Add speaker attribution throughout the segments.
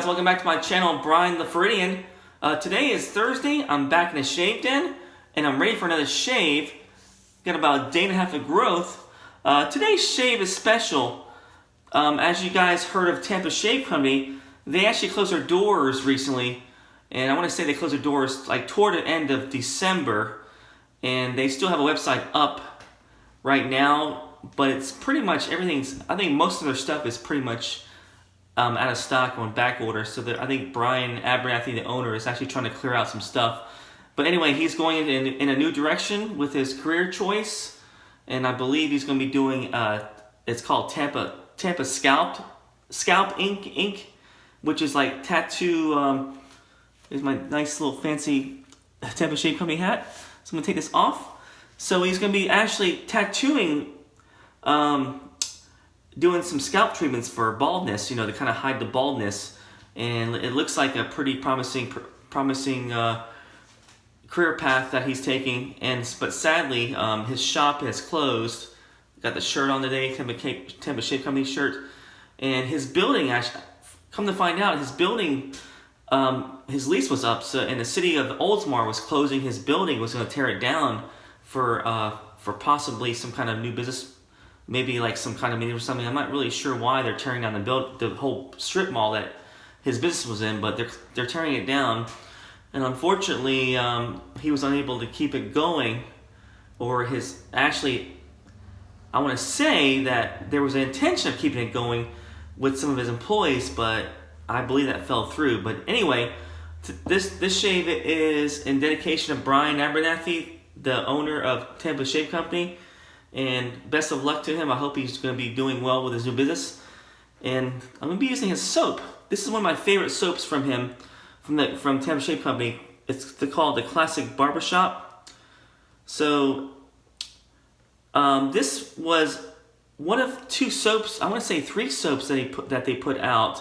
Speaker 1: guys? Welcome back to my channel, Brian the Floridian. Today is Thursday. I'm back in the shave den, and I'm ready for another shave. Got about a day and a half of growth. Today's shave is special. As you guys heard of Tampa Shave Company, they actually closed their doors recently, and I want to say they closed their doors like toward the end of December, and they still have a website up right now, but it's pretty much everything's, I think most of their stuff is pretty much out of stock on back order. So I think Bryan Abernathy, the owner, is actually trying to clear out some stuff. But anyway, he's going in a new direction with his career choice, and I believe he's going to be doing, it's called Tampa Scalp Ink, which is like tattoo. Here's my nice little fancy Tampa Shave Company hat. So I'm going to take this off. So he's going to be actually tattooing, doing some scalp treatments for baldness, you know, to kind of hide the baldness. And it looks like a pretty promising career path that he's taking. But sadly, his shop has closed. Got the shirt on today, Tampa Shave Company shirt. And his building, actually, come to find out, his building, his lease was up, so, and the city of Oldsmar was closing his building, was going to tear it down for possibly some kind of new business. Maybe like some kind of meeting or something. I'm not really sure why they're tearing down the whole strip mall that his business was in, but they're tearing it down. And unfortunately, he was unable to keep it going, or actually, I want to say that there was an intention of keeping it going with some of his employees, but I believe that fell through. But anyway, this shave is in dedication of Bryan Abernathy, the owner of Tampa Shave Company. And best of luck to him. I hope he's going to be doing well with his new business. And I'm going to be using his soap. This is one of my favorite soaps from him, from Tampa Shave Company. It's called the Classic Barbershop. So this was one of two soaps. I want to say three soaps that they put out.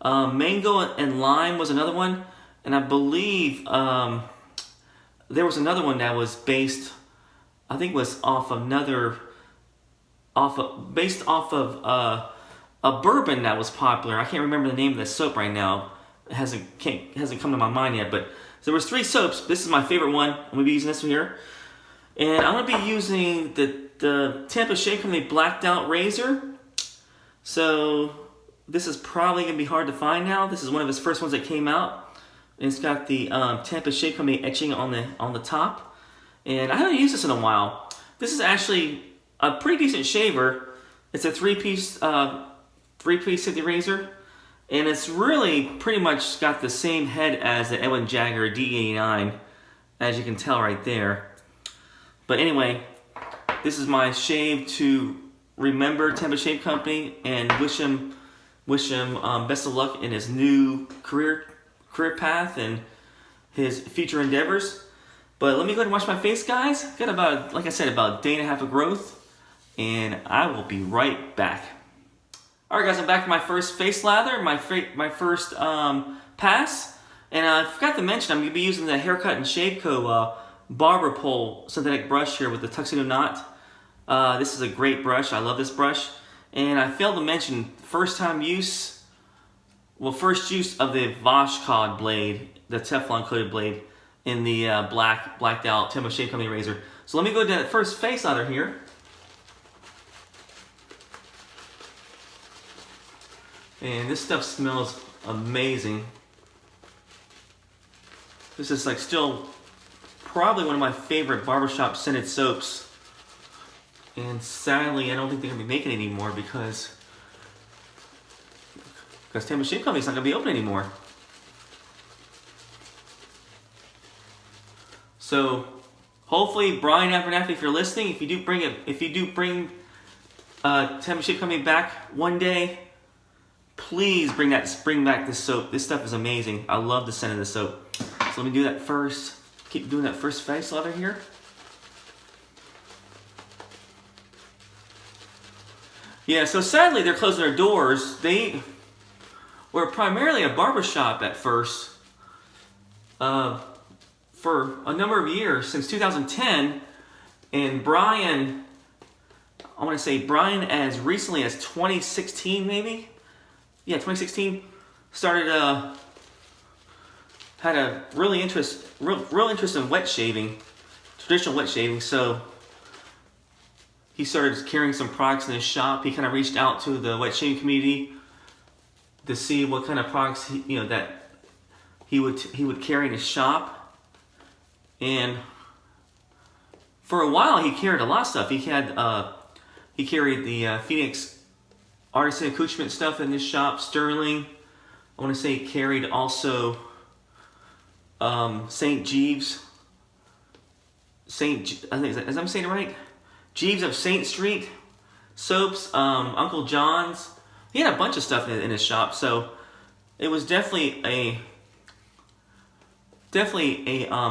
Speaker 1: Mango and Lime was another one, and I believe there was another one that was based, I think, was based off of a bourbon that was popular. I can't remember the name of the soap right now. It hasn't come to my mind yet. But so there was three soaps. This is my favorite one. I'm gonna be using this one here, and I'm gonna be using the Tampa Shave Company Blacked Out Razor. So this is probably gonna be hard to find now. This is one of his first ones that came out, and it's got the Tampa Shave Company etching on the top. And I haven't used this in a while. This is actually a pretty decent shaver. It's a three-piece 50 razor, and it's really pretty much got the same head as the Edwin Jagger D89, as you can tell right there. But anyway, this is my shave to remember Tampa Shave Company and wish him best of luck in his new career path and his future endeavors. But let me go ahead and wash my face, guys. Got about, like I said, about a day and a half of growth, and I will be right back. All right, guys, I'm back to my first face lather, my first pass, and I forgot to mention I'm gonna be using the Haircut and Shave Co barber pole synthetic brush here with the tuxedo knot. This is a great brush. I love this brush, and I failed to mention first use of the Vashcod blade, the Teflon coated blade, in the blacked out Tampa Shave Company razor. So let me go to that first face lather here. And this stuff smells amazing. This is like still probably one of my favorite barbershop scented soaps. And sadly, I don't think they're gonna be making it anymore because Tampa Shave Company's not gonna be open anymore. So hopefully, Bryan Abernathy, if you're listening, if you do bring Tampa Shave Company back one day, please bring back this soap. This stuff is amazing. I love the scent of this soap. So let me do that first. Keep doing that first face lather here. Yeah. So sadly, they're closing their doors. They were primarily a barbershop at first. For a number of years, since 2010, and Bryan, I want to say Bryan as recently as 2016 maybe? Yeah, 2016, started had a real interest in wet shaving, traditional wet shaving. So he started carrying some products in his shop. He kind of reached out to the wet shaving community to see what kind of products that he would carry in his shop. And for a while, he carried a lot of stuff. He carried the Phoenix artisan accoutrement stuff in his shop, Sterling. I want to say he carried also St. Jeeves. I think, as I'm saying it right, Jeeves of Saint Street soaps, Uncle John's. He had a bunch of stuff in his shop, so it was definitely a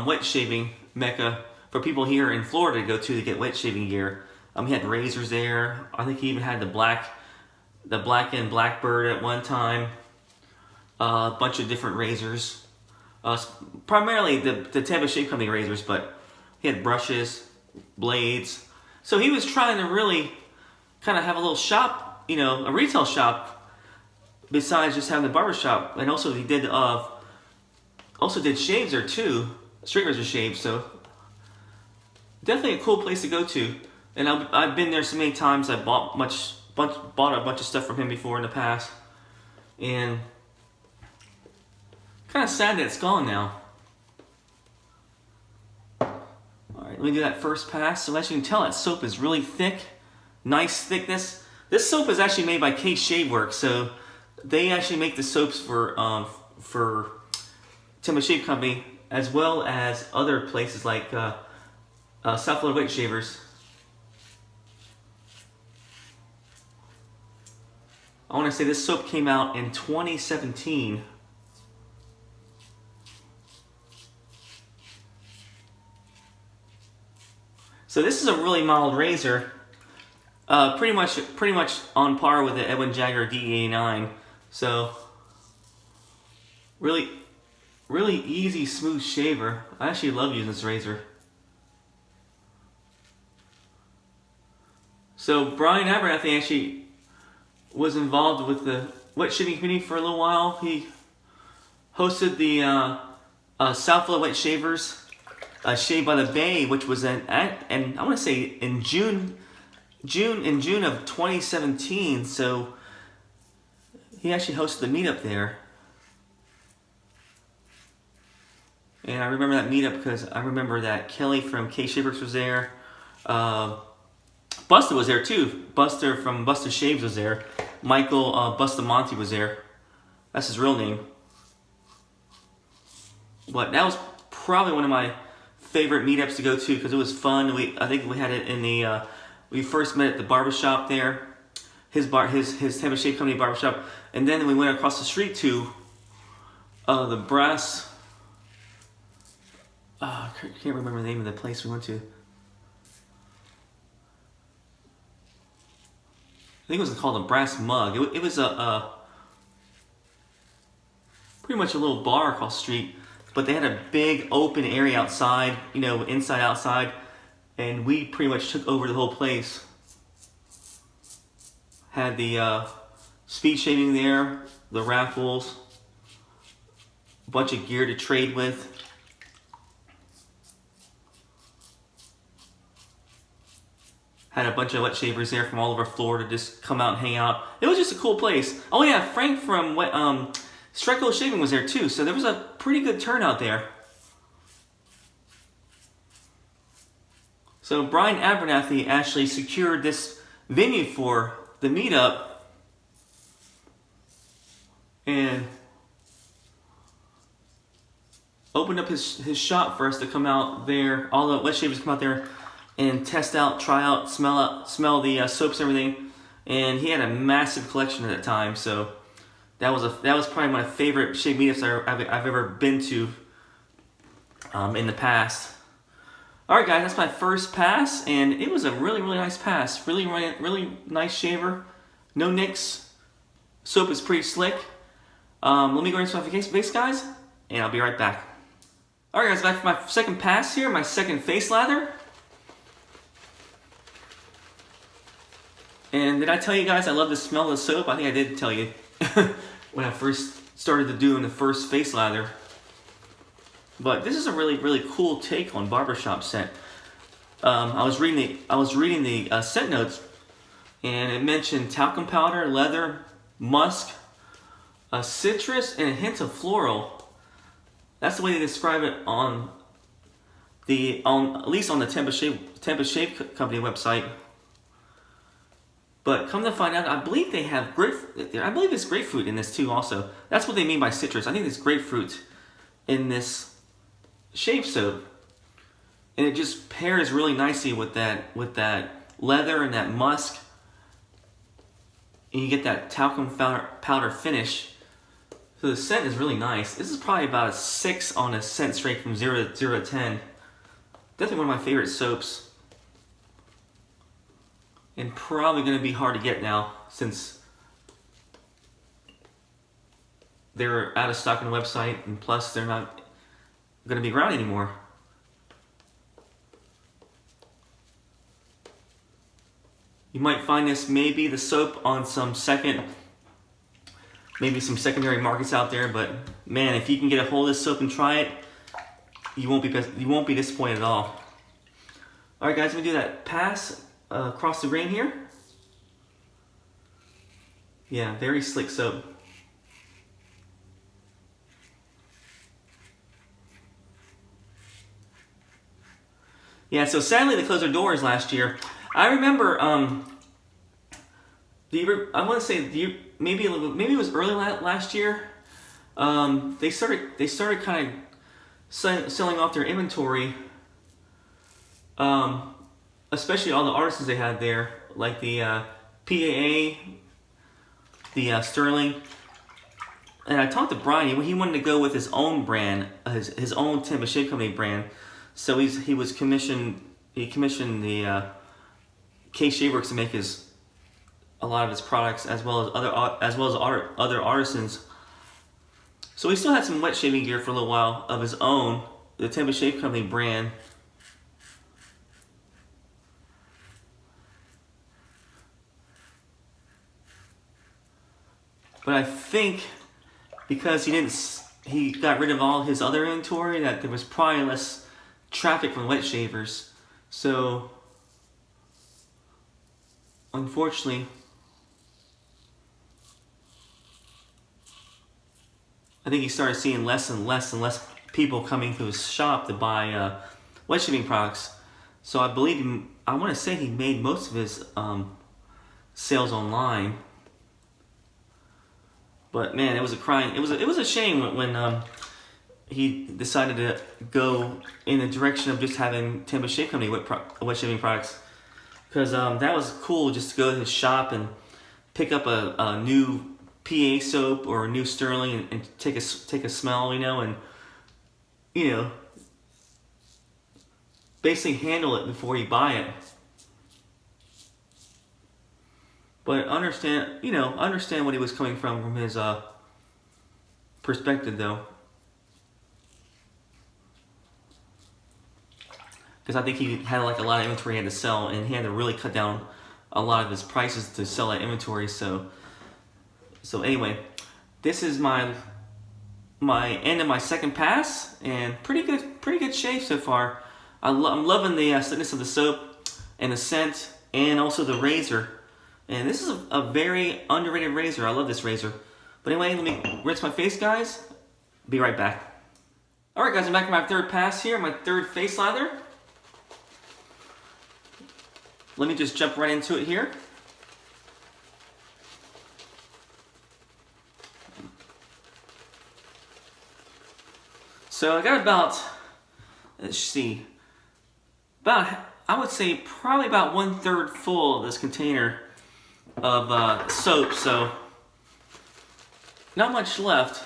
Speaker 1: wet shaving mecca for people here in Florida to go to get wet shaving gear. He had razors there. I think he even had the black and Blackbird at one time. A bunch of different razors. Primarily the Tampa Shave Company razors, but he had brushes, blades. So he was trying to really kind of have a little shop, a retail shop, besides just having the barber shop. And also he did shaves there too, straight razor shaves. So definitely a cool place to go to. And I've been there so many times. I bought a bunch of stuff from him before in the past, and kind of sad that it's gone now. Alright, let me do that first pass. So as you can tell, that soap is really thick. Nice thickness. This soap is actually made by K Shave Works, so they actually make the soaps for Tampa Shave Company, as well as other places like South Florida Weight Shavers. I want to say this soap came out in 2017. So this is a really mild razor, pretty much on par with the Edwin Jagger D89. So really easy, smooth shaver. I actually love using this razor. So Bryan Abernathy actually was involved with the wet shaving community for a little while. He hosted the South Florida Wet Shavers Shave by the Bay, which was and I want to say in June of 2017. So he actually hosted the meetup there, and I remember that meetup because I remember that Kelly from K Shavers was there. Buster was there too. Buster from Buster Shaves was there. Michael Bustamante was there. That's his real name. But that was probably one of my favorite meetups to go to because it was fun. I think we had it in the we first met at the barbershop there, his Tampa Shave Company barbershop, and then we went across the street to the brass. I can't remember the name of the place we went to. I think it was called a Brass Mug. It was a pretty much a little bar across the street, but they had a big open area outside, inside, outside, and we pretty much took over the whole place. Had the speed shaving there, the raffles, a bunch of gear to trade with. Had a bunch of wet shavers there from all over Florida just come out and hang out. It was just a cool place. Oh yeah, Frank from Streckle Shaving was there too, so there was a pretty good turnout there. So Bryan Abernathy actually secured this venue for the meetup, and opened up his shop for us to come out there. All the wet shavers come out there and test out, try out, smell the soaps and everything. And he had a massive collection at that time, so that was probably my favorite shave meetups I've ever been to in the past. All right, guys, that's my first pass, and it was a really nice pass. Really nice shaver, no nicks. Soap is pretty slick. Let me go into my face, guys, and I'll be right back. All right, guys, back for my second pass here, my second face lather. And did I tell you guys I love the smell of the soap? I think I did tell you when I first started to do in the first face lather. But this is a really cool take on barbershop scent. I was reading the scent notes, and it mentioned talcum powder, leather, musk, citrus, and a hint of floral. That's the way they describe it on at least on the Tampa Shave Company website. But come to find out, I believe they have I believe it's grapefruit in this too. Also, that's what they mean by citrus. I think there's grapefruit in this shave soap, and it just pairs really nicely with that leather and that musk, and you get that talcum powder finish. So the scent is really nice. This is probably about a 6 on a scent straight from 0 to 10. Definitely one of my favorite soaps. And probably going to be hard to get now since they're out of stock on the website, and plus they're not going to be around anymore. You might find this maybe the soap on some maybe some secondary markets out there, but man, if you can get a hold of this soap and try it, you won't be disappointed at all. All right, guys, let me do that pass across the grain here. Yeah, very slick soap. Yeah, so sadly they closed their doors last year. I remember, I want to say maybe it was early last year. They started kind of selling off their inventory, especially all the artisans they had there, like the PAA, the Sterling. And I talked to Bryan. He wanted to go with his own brand, his own Tampa Shave Company brand. So he commissioned the K Shave Works to make a lot of his products, as well as other artisans. So he still had some wet shaving gear for a little while of his own, the Tampa Shave Company brand. But I think because he got rid of all his other inventory, that there was probably less traffic from wet shavers. So unfortunately, I think he started seeing less and less people coming to his shop to buy wet shaving products. So I want to say he made most of his sales online. But man, it was a shame when he decided to go in the direction of just having Tampa Shave Company wet shaving products, because that was cool, just to go to his shop and pick up a new PA soap or a new Sterling and take a smell, and basically handle it before you buy it. But understand what he was coming from his perspective, though. Because I think he had like a lot of inventory he had to sell, and he had to really cut down a lot of his prices to sell that inventory. So anyway, this is my end of my second pass, and pretty good shave so far. I'm loving the slickness of the soap and the scent, and also the razor. And this is a very underrated razor. I love this razor. But anyway, let me rinse my face, guys. Be right back. All right, guys, I'm back for my third pass here, my third face lather. Let me just jump right into it here. So I got about, I would say probably about 1/3 full of this container of soap, so not much left.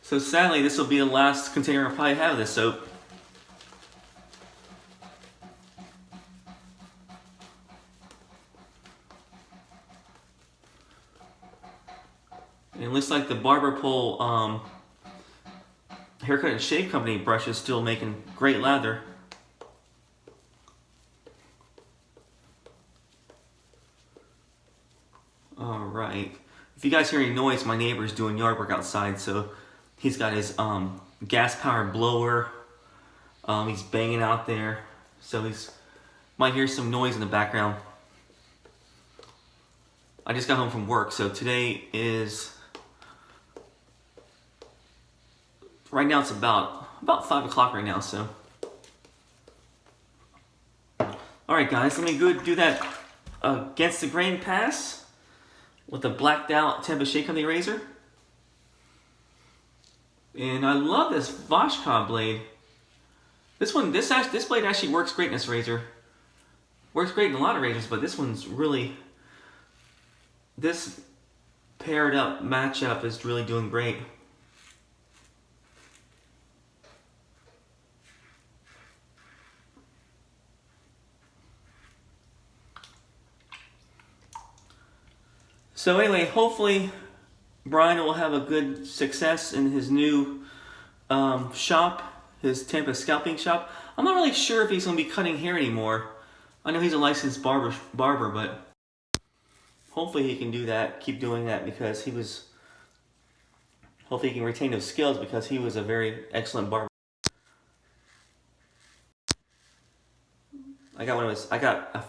Speaker 1: So sadly, this will be the last container I'll probably have of this soap. And it looks like the barber pole haircut and shave company brush is still making great lather. Alright. if you guys hear any noise, my neighbor's doing yard work outside, so he's got his gas-powered blower. He's banging out there, so might hear some noise in the background. I just got home from work, so today is, right now it's about 5 o'clock right now, so. Alright guys, let me go do that against the grain pass with the blacked out Tampa Shave Company razor. And I love this Vashka blade. This blade actually works great in this razor. Works great in a lot of razors, but this one's really, this paired up matchup is really doing great. So anyway, hopefully Bryan will have a good success in his new shop, his Tampa scalping shop. I'm not really sure if he's going to be cutting hair anymore. I know he's a licensed barber, but hopefully he can do that, keep doing that, because hopefully he can retain those skills, because he was a very excellent barber. I got a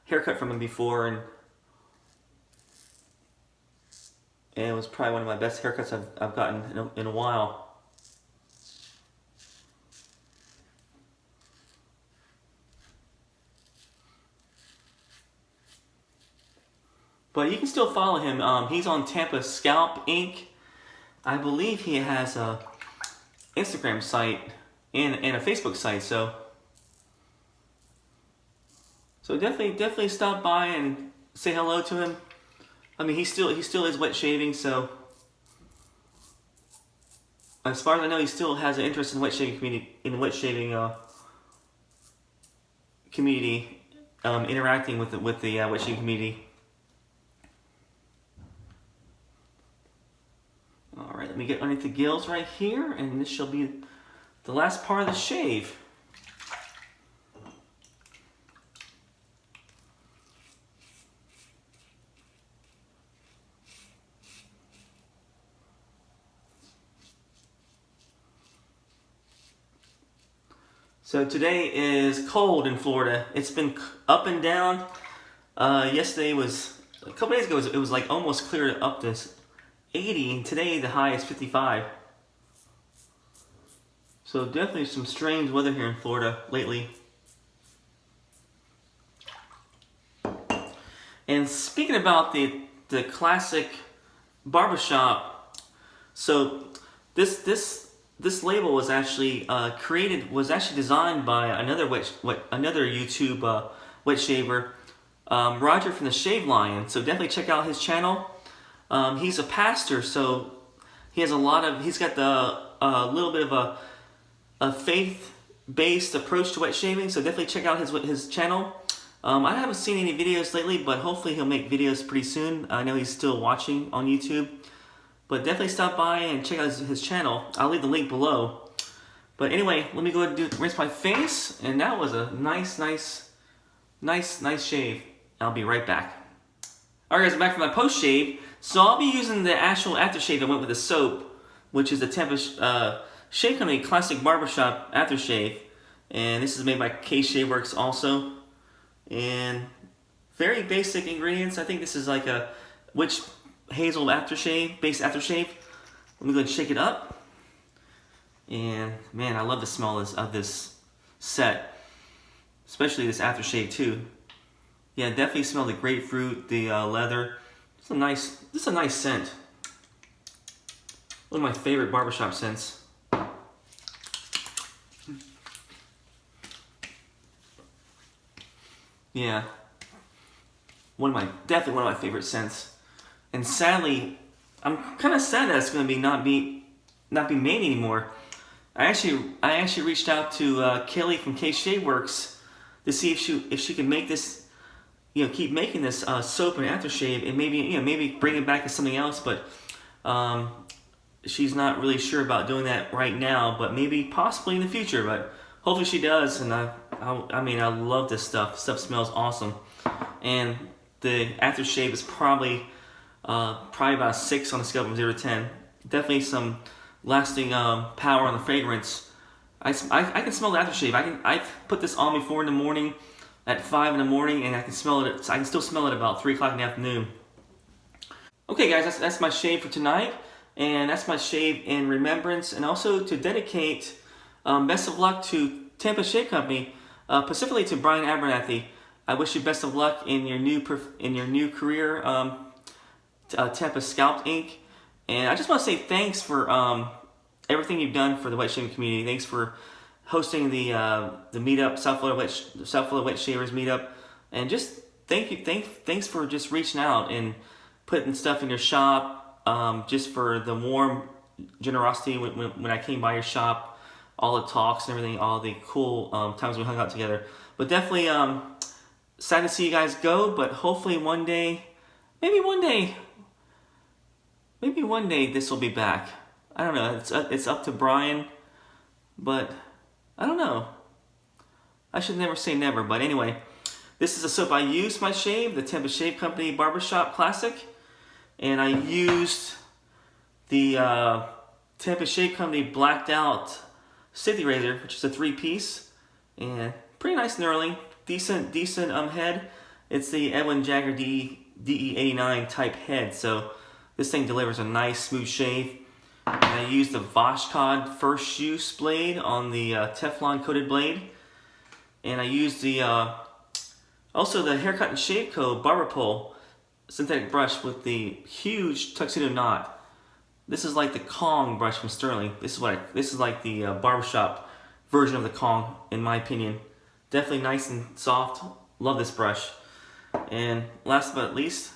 Speaker 1: haircut from him before, and it was probably one of my best haircuts I've gotten in a while. But you can still follow him. He's on Tampa Scalp Inc. I believe he has a Instagram site and a Facebook site. So definitely stop by and say hello to him. I mean, he still is wet shaving, so as far as I know, he still has an interest in the wet shaving community, interacting with the wet shaving community. All right, let me get underneath the gills right here, and this shall be the last part of the shave. So today is cold in Florida. It's been up and down. Yesterday was, a couple days ago, it was like almost clear up to 80, and today the high is 55. So definitely some strange weather here in Florida lately. And speaking about the classic barbershop, so this label was actually designed by another YouTube wet shaver, Roger from the Shave Lion. So definitely check out his channel. He's a pastor, so he's got a little bit of a faith-based approach to wet shaving. So definitely check out his channel. I haven't seen any videos lately, but hopefully he'll make videos pretty soon. I know he's still watching on YouTube. But definitely stop by and check out his channel. I'll leave the link below. But anyway, let me go ahead and rinse my face. And that was a nice shave. I'll be right back. Alright guys, I'm back from my post shave. So I'll be using the actual aftershave. I went with the soap, which is the Tampa Shave Company Classic Barbershop Aftershave. And this is made by Shaveworks also. And very basic ingredients. I think this is like a witch hazel aftershave, base aftershave. Let me go and shake it up. And man, I love the smell of this set, especially this aftershave too. Yeah, definitely smell the grapefruit, the leather. This is a nice scent. One of my favorite barbershop scents. Yeah, definitely one of my favorite scents. And sadly, I'm kind of sad that it's going to not be made anymore. I actually reached out to Kelly from Shaveworks to see if she can make this, keep making this soap and aftershave, and maybe bring it back to something else. But she's not really sure about doing that right now. But maybe possibly in the future. But hopefully she does. And I mean, I love this stuff. This stuff smells awesome, and the aftershave is probably Probably about a 6 on a scale from 0 to 10. Definitely some lasting power on the fragrance. I can smell the aftershave. I've put this on before in the morning at 5 in the morning, and I can smell it. I can still smell it about 3 o'clock in the afternoon. Okay, guys, that's my shave for tonight, and that's my shave in remembrance, and also to dedicate best of luck to Tampa Shave Company, specifically to Bryan Abernathy. I wish you best of luck in your new career, Tampa Scalp Inc. And I just want to say thanks for everything you've done for the wet shaving community. Thanks for hosting the meetup, South Florida Wet Shavers meetup, and just thanks for just reaching out and putting stuff in your shop, just for the warm generosity when I came by your shop, all the talks and everything, all the cool times we hung out together. But definitely sad to see you guys go, but hopefully one day, maybe one day this will be back. I don't know, it's up to Bryan, but I don't know. I should never say never, but anyway, this is a soap I used my shave, the Tampa Shave Company Barbershop Classic, and I used the Tampa Shave Company Blacked Out Safety Razor, which is a 3-piece, and pretty nice knurling, decent head. It's the Edwin Jagger DE89 type head, so this thing delivers a nice smooth shave. And I used the Voshkod First Use blade on the Teflon coated blade, and I used the also the Haircut and Shave Co barber pole synthetic brush with the huge tuxedo knot. This is like the Kong brush from Sterling. This is like the barbershop version of the Kong, in my opinion. Definitely nice and soft. Love this brush. And last but not least,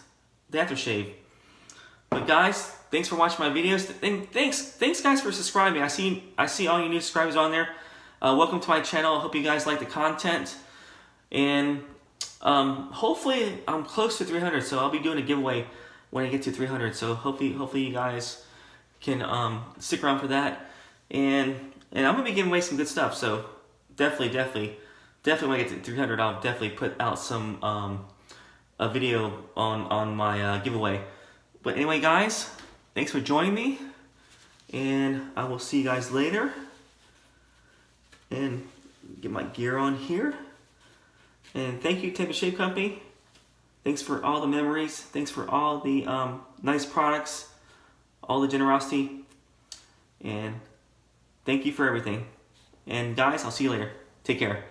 Speaker 1: the aftershave. But guys, thanks for watching my videos. Thanks guys for subscribing. I see all you new subscribers on there. Welcome to my channel. I hope you guys like the content. And hopefully I'm close to 300, so I'll be doing a giveaway when I get to 300. So hopefully you guys can stick around for that. And I'm gonna be giving away some good stuff. So definitely when I get to 300, I'll definitely put out some a video on my giveaway. But anyway, guys, thanks for joining me, and I will see you guys later. And get my gear on here. And thank you, Tampa Shave Company. Thanks for all the memories. Thanks for all the nice products, all the generosity, and thank you for everything. And guys, I'll see you later. Take care.